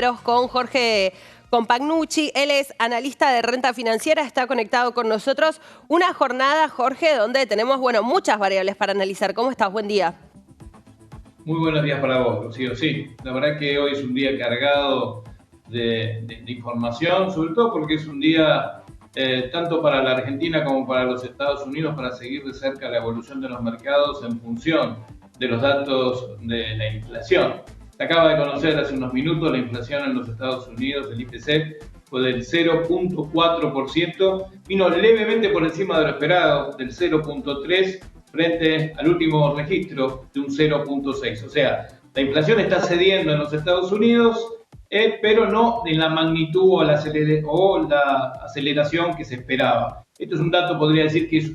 números con Jorge Compagnucci. Él es analista de renta financiera, está conectado con nosotros. Una jornada, Jorge, donde tenemos, muchas variables para analizar. ¿Cómo estás? Buen día. Muy buenos días para vos, Rocío. Sí, la verdad que hoy es un día cargado de información, sobre todo porque es un día tanto para la Argentina como para los Estados Unidos para seguir de cerca la evolución de los mercados en función de los datos de la inflación. Se acaba de conocer hace unos minutos la inflación en los Estados Unidos, el IPC, fue del 0.4%, vino levemente por encima de lo esperado, del 0.3%, frente al último registro de un 0.6. O sea, la inflación está cediendo en los Estados Unidos, pero no en la magnitud o la aceleración que se esperaba. Esto es un dato, podría decir, que es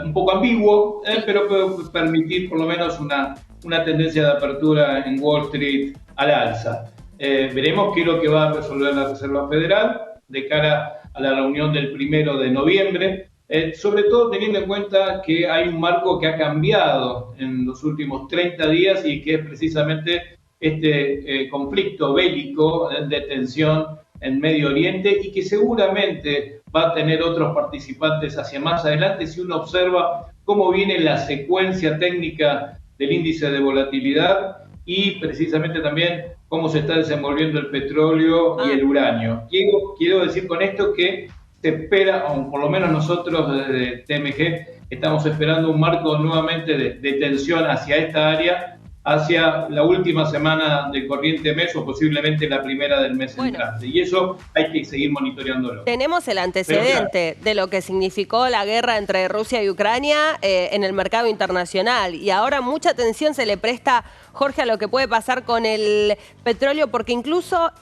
un poco ambiguo, pero puede permitir por lo menos una tendencia de apertura en Wall Street al alza. Veremos qué es lo que va a resolver la Reserva Federal de cara a la reunión del 1 de noviembre, sobre todo teniendo en cuenta que hay un marco que ha cambiado en los últimos 30 días y que es precisamente este conflicto bélico de tensión en Medio Oriente y que seguramente va a tener otros participantes hacia más adelante si uno observa cómo viene la secuencia técnica del índice de volatilidad y precisamente también cómo se está desenvolviendo el petróleo y el uranio. Quiero decir con esto que se espera, o por lo menos nosotros desde TMG estamos esperando un marco nuevamente de tensión hacia esta área, hacia la última semana del corriente mes o posiblemente la primera del mes entrante. Y eso hay que seguir monitoreándolo. Tenemos el antecedente de lo que significó la guerra entre Rusia y Ucrania en el mercado internacional. Y ahora mucha atención se le presta, Jorge, a lo que puede pasar con el petróleo, porque incluso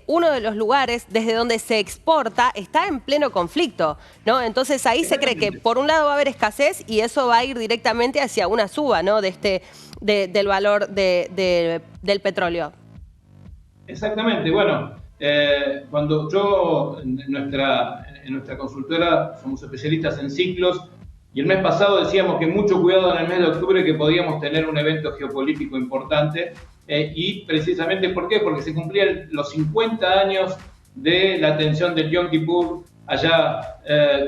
uno de los lugares desde donde se exporta está en pleno conflicto, ¿no? Entonces ahí se cree que por un lado va a haber escasez y eso va a ir directamente hacia una suba, ¿no? Del valor del petróleo. Exactamente. Bueno, cuando yo en nuestra consultora somos especialistas en ciclos y el mes pasado decíamos que mucho cuidado en el mes de octubre que podíamos tener un evento geopolítico importante y precisamente ¿por qué? Porque se cumplían los 50 años de la tensión del Yom Kippur allá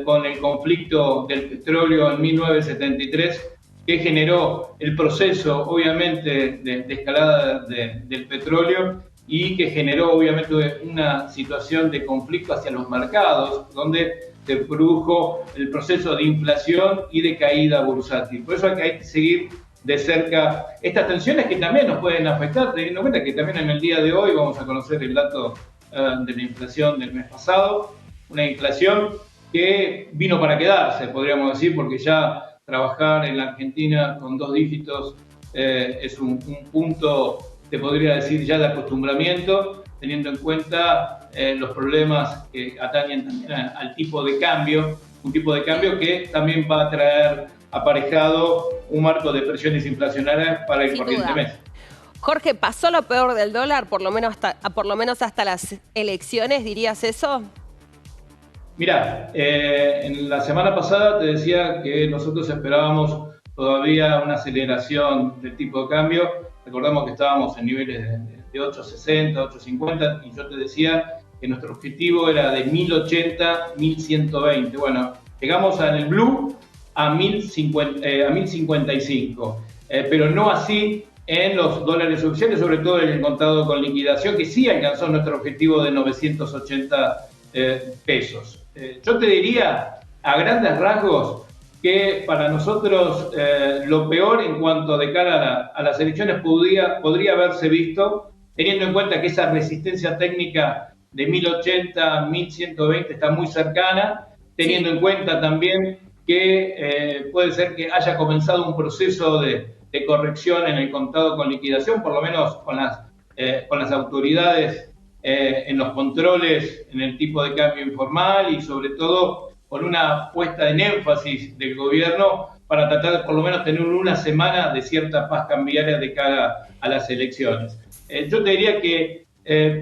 con el conflicto del petróleo en 1973, que generó el proceso, obviamente, de escalada del petróleo y que generó, obviamente, una situación de conflicto hacia los mercados, donde se produjo el proceso de inflación y de caída bursátil. Por eso hay que seguir de cerca estas tensiones que también nos pueden afectar, teniendo en cuenta que también en el día de hoy vamos a conocer el dato de la inflación del mes pasado, una inflación que vino para quedarse, podríamos decir, porque ya trabajar en la Argentina con 2 dígitos es un punto, te podría decir, ya de acostumbramiento, teniendo en cuenta los problemas que atañen también al tipo de cambio, un tipo de cambio que también va a traer aparejado un marco de presiones inflacionarias para el corriente mes. Jorge, ¿pasó lo peor del dólar, por lo menos hasta las elecciones, dirías eso? Mirá, en la semana pasada te decía que nosotros esperábamos todavía una aceleración del tipo de cambio. Recordamos que estábamos en niveles de 8.60, 8.50 y yo te decía que nuestro objetivo era de 1.080, 1.120. Bueno, llegamos en el blue a 1.055, pero no así en los dólares oficiales, sobre todo en el contado con liquidación, que sí alcanzó nuestro objetivo de 980 pesos. Yo te diría, a grandes rasgos, que para nosotros lo peor en cuanto de cara a las elecciones podría haberse visto, teniendo en cuenta que esa resistencia técnica de 1080, 1120 está muy cercana, teniendo en cuenta también que puede ser que haya comenzado un proceso de corrección en el contado con liquidación, por lo menos con las autoridades en los controles, en el tipo de cambio informal y sobre todo con una puesta en énfasis del gobierno para tratar de por lo menos tener una semana de cierta paz cambiaria de cara a las elecciones. Yo te diría que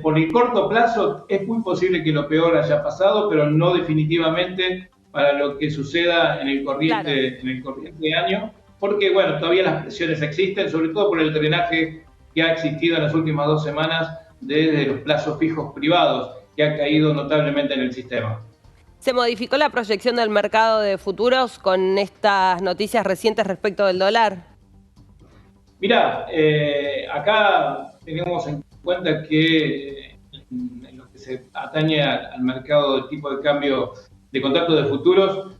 por el corto plazo es muy posible que lo peor haya pasado, pero no definitivamente para lo que suceda en el corriente año, porque bueno, todavía las presiones existen, sobre todo por el drenaje que ha existido en las últimas 2 semanas desde los plazos fijos privados, que ha caído notablemente en el sistema. ¿Se modificó la proyección del mercado de futuros con estas noticias recientes respecto del dólar? Mirá, acá tenemos en cuenta que en lo que se atañe al mercado del tipo de cambio de contratos de futuros,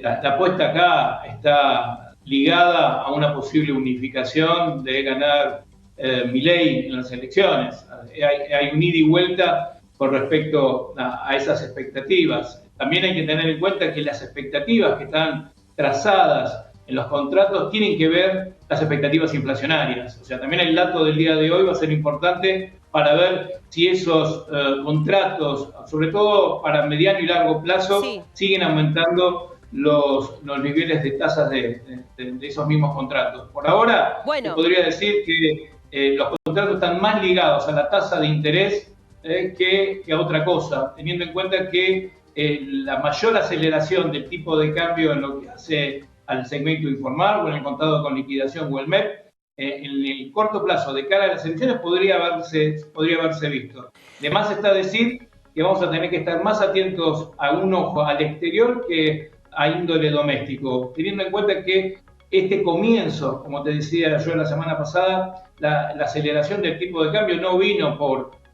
la apuesta acá está ligada a una posible unificación de ganar Milei en las elecciones. Hay un ida y vuelta con respecto a esas expectativas. También hay que tener en cuenta que las expectativas que están trazadas en los contratos tienen que ver las expectativas inflacionarias. O sea, también el dato del día de hoy va a ser importante para ver si esos contratos, sobre todo para mediano y largo plazo, Sí. siguen aumentando los niveles de tasas de esos mismos contratos. Por ahora, Bueno, te podría decir que los contratos están más ligados a la tasa de interés que a otra cosa, teniendo en cuenta que la mayor aceleración del tipo de cambio en lo que hace al segmento informal o en el contado con liquidación o el MEP, en el corto plazo de cara a las elecciones podría haberse visto. Además está decir que vamos a tener que estar más atentos a un ojo al exterior que a índole doméstico, teniendo en cuenta que este comienzo, como te decía yo la semana pasada, la aceleración del tipo de cambio no vino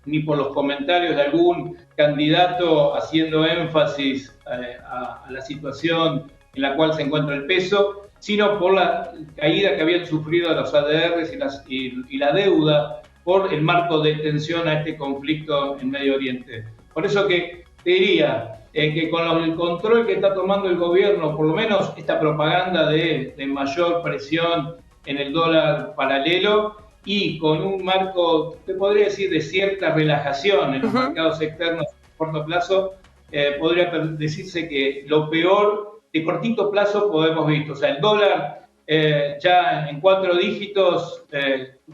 ni por los comentarios de algún candidato haciendo énfasis a la situación en la cual se encuentra el peso, sino por la caída que habían sufrido los ADRs y la deuda por el marco de tensión a este conflicto en Medio Oriente. Por eso que te diría que con el control que está tomando el gobierno, por lo menos esta propaganda de mayor presión en el dólar paralelo, y con un marco, te podría decir, de cierta relajación en los mercados externos a corto plazo, podría decirse que lo peor de cortito plazo podemos visto. O sea, el dólar ya en 4 dígitos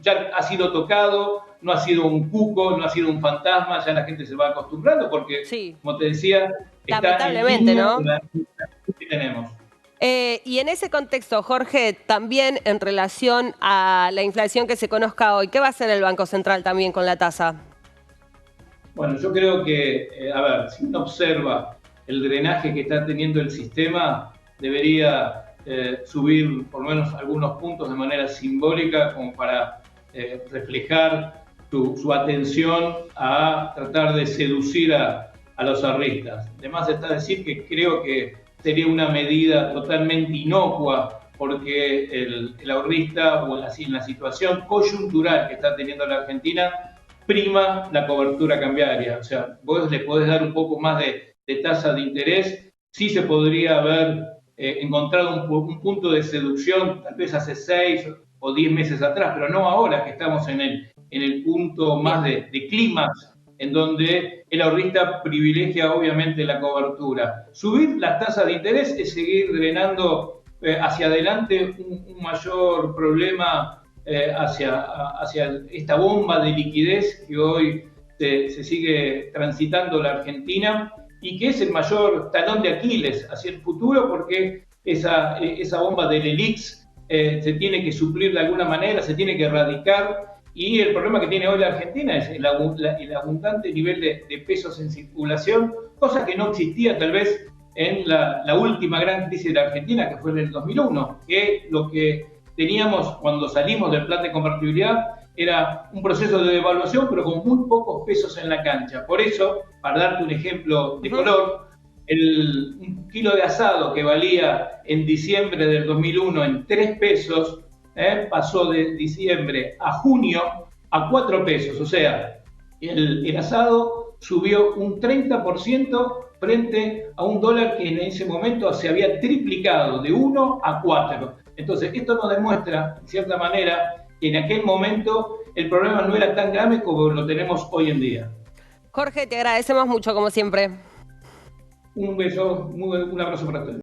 ya ha sido tocado, no ha sido un cuco, no ha sido un fantasma, ya la gente se va acostumbrando porque, sí, como te decía, está en lamentablemente, línea ¿no? con la que tenemos. Y en ese contexto, Jorge, también en relación a la inflación que se conozca hoy, ¿qué va a hacer el Banco Central también con la tasa? Bueno, yo creo que, a ver, si uno observa el drenaje que está teniendo el sistema, debería subir por lo menos algunos puntos de manera simbólica como para reflejar su atención a tratar de seducir a los ahorristas. Además está decir que creo que sería una medida totalmente inocua porque el ahorrista o en la situación coyuntural que está teniendo la Argentina prima la cobertura cambiaria. O sea, vos le podés dar un poco más de tasa de interés, sí se podría haber encontrado un punto de seducción tal vez hace 6 o 10 meses atrás, pero no ahora que estamos en el punto más de clímax en donde el ahorrista privilegia obviamente la cobertura. Subir las tasas de interés es seguir drenando hacia adelante un mayor problema hacia esta bomba de liquidez que hoy se sigue transitando la Argentina y que es el mayor talón de Aquiles hacia el futuro porque esa bomba del ELIX se tiene que suplir de alguna manera, se tiene que erradicar. Y el problema que tiene hoy la Argentina es el abundante nivel de pesos en circulación, cosa que no existía tal vez en la última gran crisis de la Argentina, que fue en el 2001, que lo que teníamos cuando salimos del plan de convertibilidad era un proceso de devaluación, pero con muy pocos pesos en la cancha. Por eso, para darte un ejemplo de color, un kilo de asado que valía en diciembre del 2001 en 3 pesos, pasó de diciembre a junio a 4 pesos. O sea, el asado subió un 30% frente a un dólar que en ese momento se había triplicado de 1 a 4. Entonces, esto nos demuestra, en cierta manera, que en aquel momento el problema no era tan grave como lo tenemos hoy en día. Jorge, te agradecemos mucho, como siempre. Un beso, un abrazo para todos.